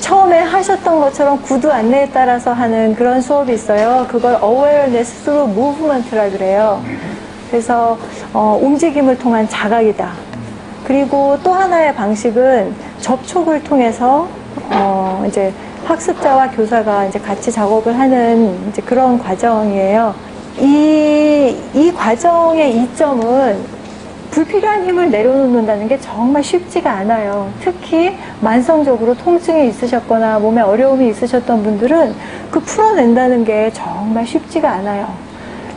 처음에 하셨던 것처럼 구두 안내에 따라서 하는 그런 수업이 있어요. 그걸 Awareness through Movement라 그래요. 그래서 움직임을 통한 자각이다. 그리고 또 하나의 방식은 접촉을 통해서 이제 학습자와 교사가 이제 같이 작업을 하는 이제 그런 과정이에요. 이 과정의 이점은 불필요한 힘을 내려놓는다는 게 정말 쉽지가 않아요. 특히 만성적으로 통증이 있으셨거나 몸에 어려움이 있으셨던 분들은 그 풀어낸다는 게 정말 쉽지가 않아요.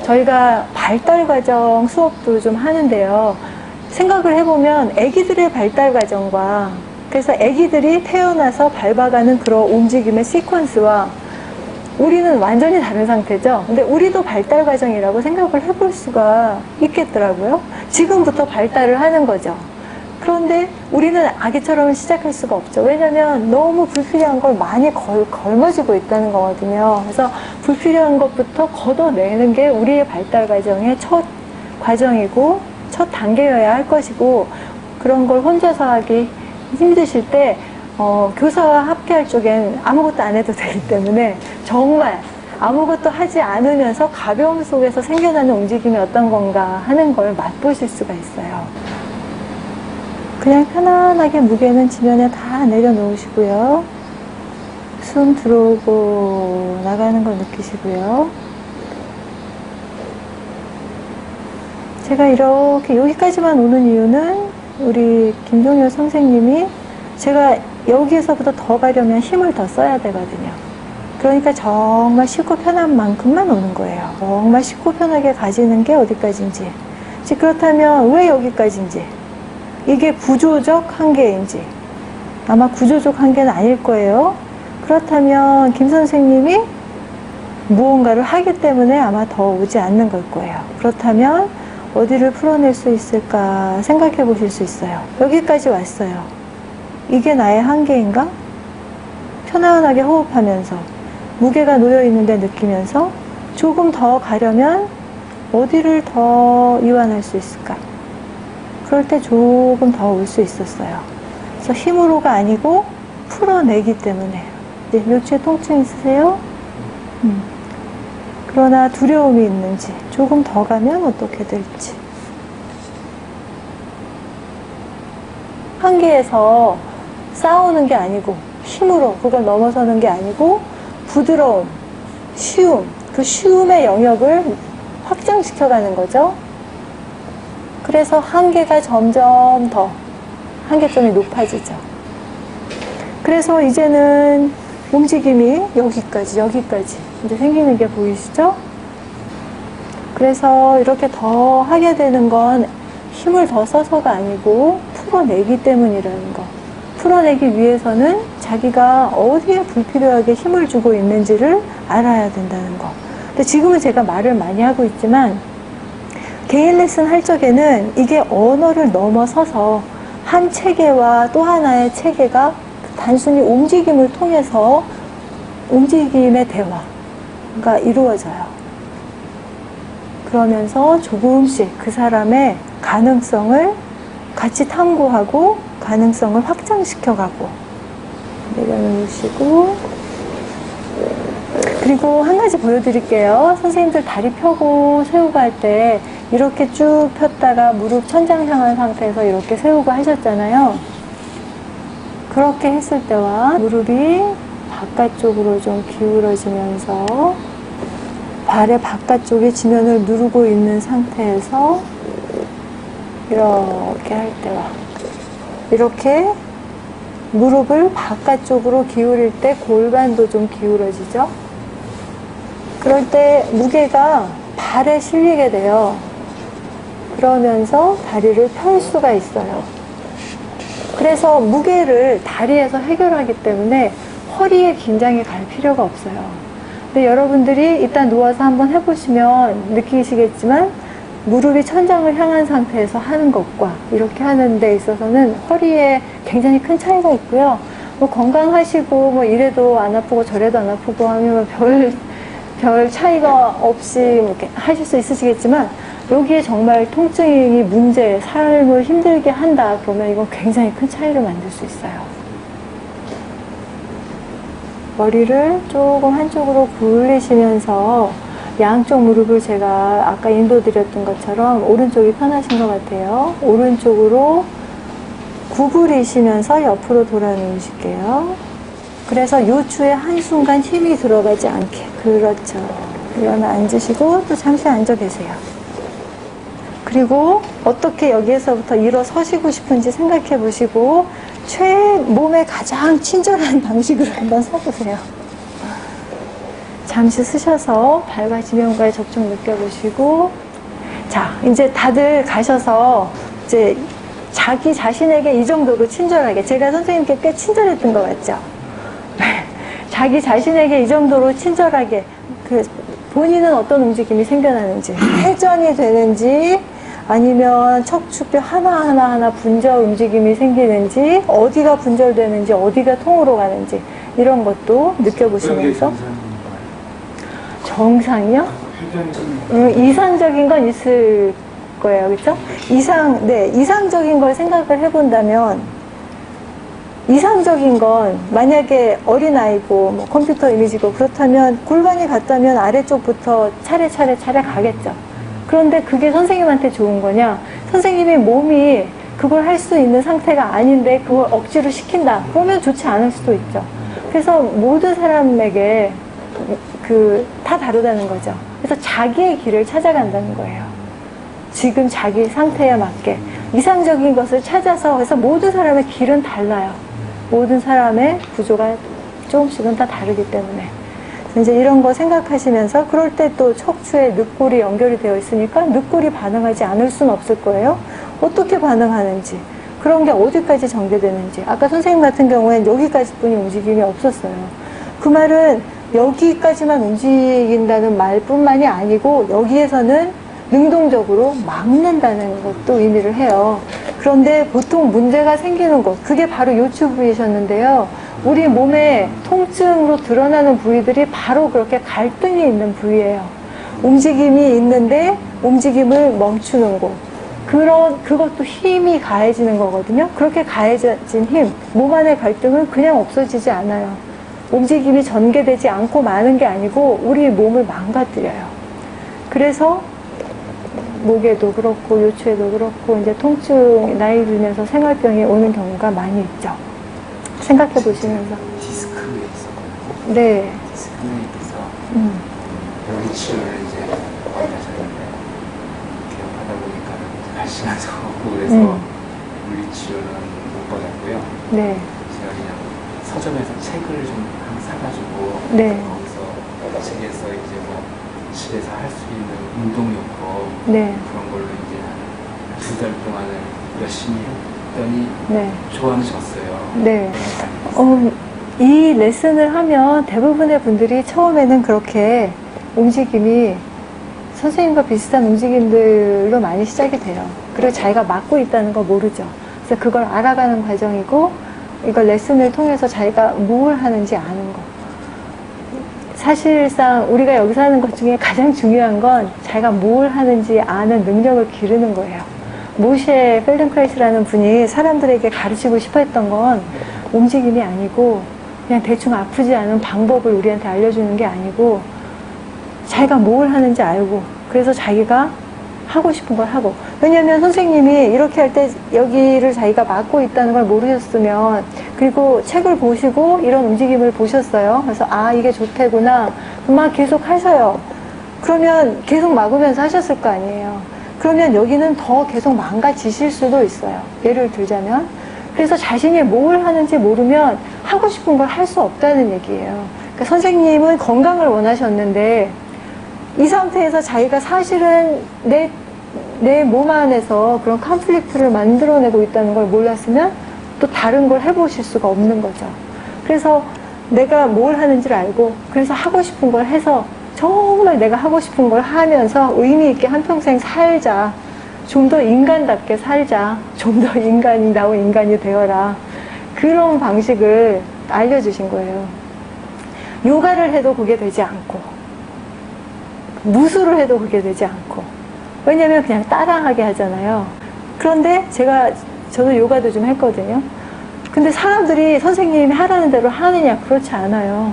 저희가 발달 과정 수업도 좀 하는데요. 생각을 해보면 아기들의 발달 과정과 그래서 아기들이 태어나서 밟아가는 그런 움직임의 시퀀스와 우리는 완전히 다른 상태죠. 근데 우리도 발달 과정이라고 생각을 해볼 수가 있겠더라고요. 지금부터 발달을 하는 거죠. 그런데 우리는 아기처럼 시작할 수가 없죠. 왜냐하면 너무 불필요한 걸 많이 걸머지고 있다는 거거든요. 그래서 불필요한 것부터 걷어내는 게 우리의 발달 과정의 첫 과정이고 첫 단계여야 할 것이고, 그런 걸 혼자서 하기 힘드실 때 교사와 함께할 쪽엔 아무것도 안 해도 되기 때문에 정말 아무것도 하지 않으면서 가벼움 속에서 생겨나는 움직임이 어떤 건가 하는 걸 맛보실 수가 있어요. 그냥 편안하게 무게는 지면에 다 내려놓으시고요. 숨 들어오고 나가는 걸 느끼시고요. 제가 이렇게 여기까지만 오는 이유는 우리 김종효 선생님이 제가 여기에서부터 더 가려면 힘을 더 써야 되거든요. 그러니까 정말 쉽고 편한 만큼만 오는 거예요. 정말 쉽고 편하게 가지는 게 어디까지인지, 그렇다면 왜 여기까지인지, 이게 구조적 한계인지, 아마 구조적 한계는 아닐 거예요. 그렇다면 김 선생님이 무언가를 하기 때문에 아마 더 오지 않는 걸 거예요. 그렇다면 어디를 풀어낼 수 있을까 생각해 보실 수 있어요. 여기까지 왔어요. 이게 나의 한계인가? 편안하게 호흡하면서 무게가 놓여 있는데 느끼면서 조금 더 가려면 어디를 더 이완할 수 있을까? 그럴 때 조금 더 올 수 있었어요. 그래서 힘으로가 아니고 풀어내기 때문에. 네, 묘추에 통증 있으세요? 그러나 두려움이 있는지, 조금 더 가면 어떻게 될지. 한계에서 싸우는 게 아니고 힘으로 그걸 넘어서는 게 아니고 부드러움, 쉬움, 그 쉬움의 영역을 확장시켜가는 거죠. 그래서 한계가 점점 더 한계점이 높아지죠. 그래서 이제는 움직임이 여기까지 이제 생기는 게 보이시죠? 그래서 이렇게 더 하게 되는 건 힘을 더 써서가 아니고 풀어내기 때문이라는 거. 풀어내기 위해서는 자기가 어디에 불필요하게 힘을 주고 있는지를 알아야 된다는 거. 근데 지금은 제가 말을 많이 하고 있지만 개인 레슨 할 적에는 이게 언어를 넘어서서 한 체계와 또 하나의 체계가 단순히 움직임을 통해서 움직임의 대화가 이루어져요. 그러면서 조금씩 그 사람의 가능성을 같이 탐구하고 가능성을 확장시켜가고 내려놓으시고, 그리고 한 가지 보여드릴게요. 선생님들 다리 펴고 세우고 할 때 이렇게 쭉 폈다가 무릎 천장 향한 상태에서 이렇게 세우고 하셨잖아요. 그렇게 했을 때와 무릎이 바깥쪽으로 좀 기울어지면서 발의 바깥쪽에 지면을 누르고 있는 상태에서 이렇게 할 때와 이렇게 무릎을 바깥쪽으로 기울일 때 골반도 좀 기울어지죠. 그럴 때 무게가 발에 실리게 돼요. 그러면서 다리를 펼 수가 있어요. 그래서 무게를 다리에서 해결하기 때문에 허리에 긴장이 갈 필요가 없어요. 근데 여러분들이 일단 누워서 한번 해보시면 느끼시겠지만 무릎이 천장을 향한 상태에서 하는 것과 이렇게 하는 데 있어서는 허리에 굉장히 큰 차이가 있고요. 뭐 건강하시고 뭐 이래도 안 아프고 저래도 안 아프고 하면 별 차이가 없이 이렇게 하실 수 있으시겠지만, 여기에 정말 통증이 문제, 삶을 힘들게 한다 그러면 이건 굉장히 큰 차이를 만들 수 있어요. 머리를 조금 한쪽으로 굴리시면서 양쪽 무릎을 제가 아까 인도 드렸던 것처럼 오른쪽이 편하신 것 같아요. 오른쪽으로 구부리시면서 옆으로 돌아 누우실게요. 그래서 요추에 한순간 힘이 들어가지 않게. 그렇죠. 그러면 앉으시고 또 잠시 앉아 계세요. 그리고 어떻게 여기에서부터 일어서시고 싶은지 생각해 보시고 몸에 가장 친절한 방식으로 한번 서보세요. 잠시 쓰셔서 발과 지면과의 접촉 느껴보시고, 자, 이제 다들 가셔서 이제 자기 자신에게 이 정도로 친절하게, 제가 선생님께 꽤 친절했던 것 같죠? 자기 자신에게 이 정도로 친절하게, 본인은 어떤 움직임이 생겨나는지, 회전이 되는지, 아니면 척추뼈 하나하나 분절 움직임이 생기는지, 어디가 분절되는지, 어디가 통으로 가는지, 이런 것도 느껴보시면서. 정상이요? 이상적인 건 있을 거예요. 그렇죠? 이상적인 걸 생각을 해본다면, 이상적인 건 만약에 어린아이고 뭐 컴퓨터 이미지고 그렇다면 골반이 같다면 아래쪽부터 차례 가겠죠. 그런데 그게 선생님한테 좋은 거냐? 선생님의 몸이 그걸 할 수 있는 상태가 아닌데 그걸 억지로 시킨다. 그러면 좋지 않을 수도 있죠. 그래서 모든 사람에게 다 다르다는 거죠. 그래서 자기의 길을 찾아간다는 거예요. 지금 자기 상태에 맞게 이상적인 것을 찾아서, 그래서 모든 사람의 길은 달라요. 모든 사람의 구조가 조금씩은 다 다르기 때문에. 이제 이런 거 생각하시면서, 그럴 때 또 척추에 늑골이 연결이 되어 있으니까 늑골이 반응하지 않을 수는 없을 거예요. 어떻게 반응하는지, 그런 게 어디까지 전개되는지. 아까 선생님 같은 경우엔 여기까지뿐이 움직임이 없었어요. 그 말은 여기까지만 움직인다는 말뿐만이 아니고 여기에서는 능동적으로 막는다는 것도 의미를 해요. 그런데 보통 문제가 생기는 것, 그게 바로 요추 부위셨는데요. 우리 몸에 통증으로 드러나는 부위들이 바로 그렇게 갈등이 있는 부위예요. 움직임이 있는데 움직임을 멈추는 곳. 그것도 힘이 가해지는 거거든요. 그렇게 가해진 힘, 몸 안의 갈등은 그냥 없어지지 않아요. 움직임이 전개되지 않고 마는 게 아니고 우리 몸을 망가뜨려요. 그래서 목에도 그렇고 요추에도 그렇고 이제 통증, 나이 들면서 생활병이 오는 경우가 많이 있죠. 생각해 보시면서. 디스크에 있었거든요. 네. 디스크에 있어서 여기 치료를 이제 하셨는데 이렇게 하다 보니까 날씬하지 않고 그래서 물리치료는 못 받았고요. 네. 제가 그냥 서점에서 책을 좀 사가지고 네. 거기서 책에서 이제 뭐 집에서 할 수 있는 운동요법 네. 그런 걸로 이제 한 2달 동안을 열심히 했더니 네. 좋아하셨어요. 네. 이 레슨을 하면 대부분의 분들이 처음에는 그렇게 움직임이 선생님과 비슷한 움직임들로 많이 시작이 돼요. 그리고 자기가 맡고 있다는 걸 모르죠. 그래서 그걸 알아가는 과정이고, 이걸 레슨을 통해서 자기가 뭘 하는지 아는 거. 사실상 우리가 여기서 하는 것 중에 가장 중요한 건 자기가 뭘 하는지 아는 능력을 기르는 거예요. 모셰 펠덴크라이스라는 분이 사람들에게 가르치고 싶어 했던 건 움직임이 아니고 그냥 대충 아프지 않은 방법을 우리한테 알려주는 게 아니고 자기가 뭘 하는지 알고, 그래서 자기가 하고 싶은 걸 하고. 왜냐면 선생님이 이렇게 할 때 여기를 자기가 맡고 있다는 걸 모르셨으면, 그리고 책을 보시고 이런 움직임을 보셨어요. 그래서 아, 이게 좋대구나. 막 계속 하셔요. 그러면 계속 막으면서 하셨을 거 아니에요. 그러면 여기는 더 계속 망가지실 수도 있어요. 예를 들자면. 그래서 자신이 뭘 하는지 모르면 하고 싶은 걸 할 수 없다는 얘기예요. 그러니까 선생님은 건강을 원하셨는데 이 상태에서 자기가 사실은 내 몸 안에서 그런 컨플릭트를 만들어내고 있다는 걸 몰랐으면 또 다른 걸 해보실 수가 없는 거죠. 그래서 내가 뭘 하는지를 알고, 그래서 하고 싶은 걸 해서 정말 내가 하고 싶은 걸 하면서 의미 있게 한평생 살자. 좀 더 인간답게 살자. 좀 더 인간다운 인간이 되어라. 그런 방식을 알려주신 거예요. 요가를 해도 그게 되지 않고, 무술을 해도 그게 되지 않고. 왜냐면 그냥 따라하게 하잖아요. 그런데 저도 요가도 좀 했거든요. 근데 사람들이 선생님이 하라는 대로 하느냐? 그렇지 않아요.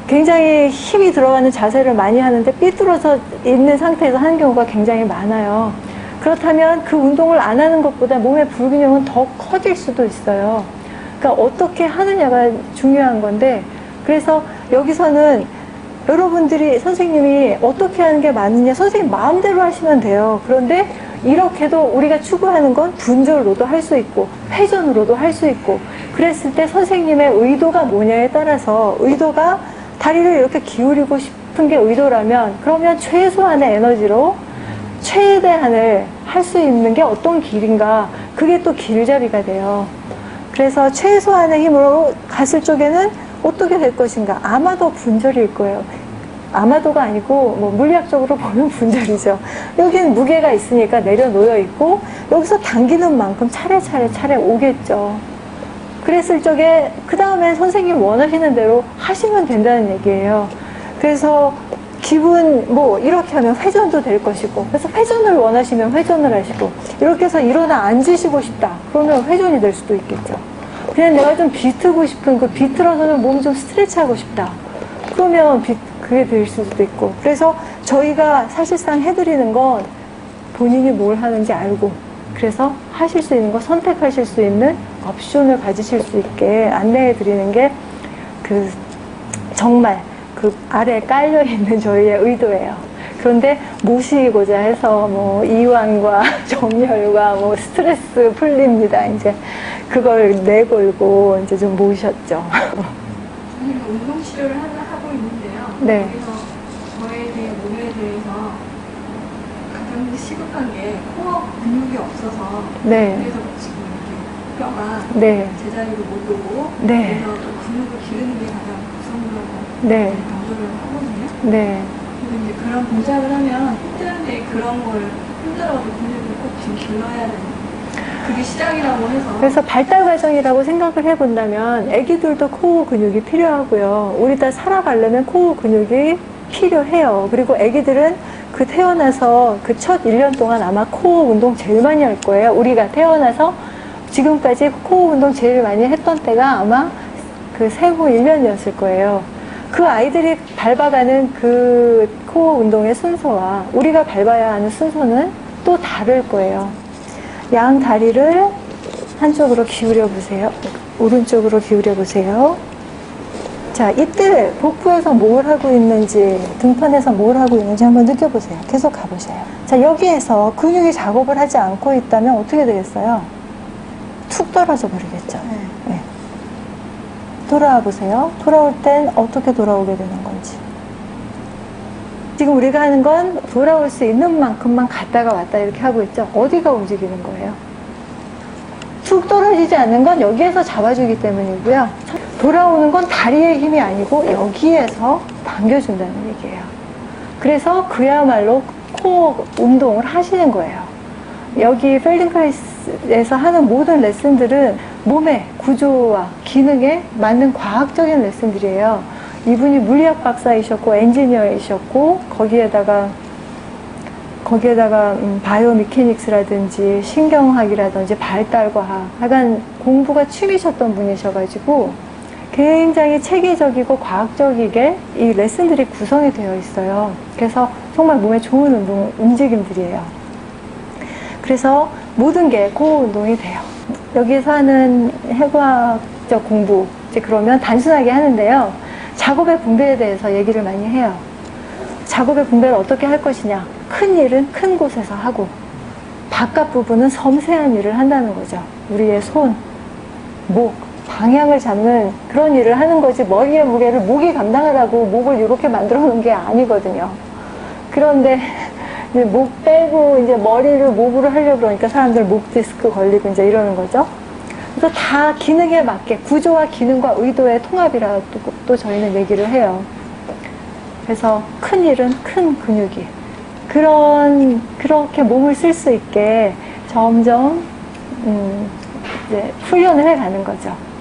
굉장히 힘이 들어가는 자세를 많이 하는데 삐뚤어져 있는 상태에서 하는 경우가 굉장히 많아요. 그렇다면 그 운동을 안 하는 것보다 몸의 불균형은 더 커질 수도 있어요. 그러니까 어떻게 하느냐가 중요한 건데, 그래서 여기서는 여러분들이 선생님이 어떻게 하는 게 맞느냐, 선생님 마음대로 하시면 돼요. 그런데 이렇게도 우리가 추구하는 건 분절로도 할 수 있고 회전으로도 할 수 있고, 그랬을 때 선생님의 의도가 뭐냐에 따라서, 의도가 다리를 이렇게 기울이고 싶은 게 의도라면 그러면 최소한의 에너지로 최대한을 할 수 있는 게 어떤 길인가, 그게 또 길잡이가 돼요. 그래서 최소한의 힘으로 갔을 쪽에는 어떻게 될 것인가, 아마도 분절일 거예요. 아마도가 아니고 뭐 물리학적으로 보면 분절이죠. 여기는 무게가 있으니까 내려놓여 있고 여기서 당기는 만큼 차례 오겠죠. 그랬을 적에 그 다음에 선생님 원하시는 대로 하시면 된다는 얘기예요. 그래서 기분 뭐 이렇게 하면 회전도 될 것이고, 그래서 회전을 원하시면 회전을 하시고, 이렇게 해서 일어나 앉으시고 싶다 그러면 회전이 될 수도 있겠죠. 그냥 내가 좀 비트고 싶은, 그 비틀어서는 몸 좀 스트레치하고 싶다 그러면 그게 될 수도 있고. 그래서 저희가 사실상 해드리는 건 본인이 뭘 하는지 알고, 그래서 하실 수 있는 거, 선택하실 수 있는 옵션을 가지실 수 있게 안내해 드리는 게 그 정말 그 아래에 깔려 있는 저희의 의도예요. 그런데 모시고자 해서 뭐 이완과 정렬과 뭐 스트레스 풀립니다. 이제 그걸 내걸고 이제 좀 모셨죠. 저희는 운동 치료를 하고 있는데요. 네. 그래서 저에 대해 몸에 대해서 가장 시급한 게 코어 근육이 없어서, 네. 그래서 지금 이렇게 뼈가 네. 제자리로 못 오고, 네. 그래서 또 근육을 기르는 게 가장 구성으로 네. 강조를 하거든요. 네. 그래서 이제 그런 동작을 하면 힘든데 그런 걸 힘들어도 근육을 꼭 지금 길러야 되는, 그게 시작이라고 해서. 그래서 발달 과정이라고 생각을 해본다면 아기들도 코어 근육이 필요하고요. 우리 다 살아가려면 코어 근육이 필요해요. 그리고 아기들은 그 태어나서 그 첫 1년 동안 아마 코어 운동 제일 많이 할 거예요. 우리가 태어나서 지금까지 코어 운동 제일 많이 했던 때가 아마 그 생후 1년이었을 거예요. 그 아이들이 밟아가는 그 코어 운동의 순서와 우리가 밟아야 하는 순서는 또 다를 거예요. 양 다리를 한쪽으로 기울여 보세요. 오른쪽으로 기울여 보세요. 자, 이때 복부에서 뭘 하고 있는지, 등판에서 뭘 하고 있는지 한번 느껴보세요. 계속 가보세요. 자, 여기에서 근육이 작업을 하지 않고 있다면 어떻게 되겠어요? 툭 떨어져 버리겠죠. 네. 돌아와 보세요. 돌아올 땐 어떻게 돌아오게 되는 건지. 지금 우리가 하는 건 돌아올 수 있는 만큼만 갔다가 왔다 이렇게 하고 있죠. 어디가 움직이는 거예요? 툭 떨어지지 않는 건 여기에서 잡아주기 때문이고요. 돌아오는 건 다리의 힘이 아니고 여기에서 당겨준다는 얘기예요. 그래서 그야말로 코어 운동을 하시는 거예요. 여기 펠딩크라이스에서 하는 모든 레슨들은 몸의 구조와 기능에 맞는 과학적인 레슨들이에요. 이분이 물리학 박사이셨고 엔지니어이셨고 거기에다가 바이오미케닉스라든지 신경학이라든지 발달과학, 약간 공부가 취미셨던 분이셔가지고 굉장히 체계적이고 과학적이게 이 레슨들이 구성이 되어 있어요. 그래서 정말 몸에 좋은 움직임들이에요. 그래서 모든 게 코어 운동이 돼요. 여기서 하는 해과학적 공부, 이제 그러면 단순하게 하는데요. 작업의 분배에 대해서 얘기를 많이 해요. 작업의 분배를 어떻게 할 것이냐. 큰 일은 큰 곳에서 하고, 바깥 부분은 섬세한 일을 한다는 거죠. 우리의 손, 목, 방향을 잡는 그런 일을 하는 거지, 머리의 무게를 목이 감당하라고 목을 이렇게 만들어 놓은 게 아니거든요. 그런데 이제 목 빼고 이제 머리를 목으로 하려고 그러니까 사람들 목 디스크 걸리고 이제 이러는 거죠. 그래서 다 기능에 맞게 구조와 기능과 의도의 통합이라고 또 저희는 얘기를 해요. 그래서 큰 일은 큰 근육이 그렇게 몸을 쓸 수 있게 점점 이제 훈련을 해가는 거죠.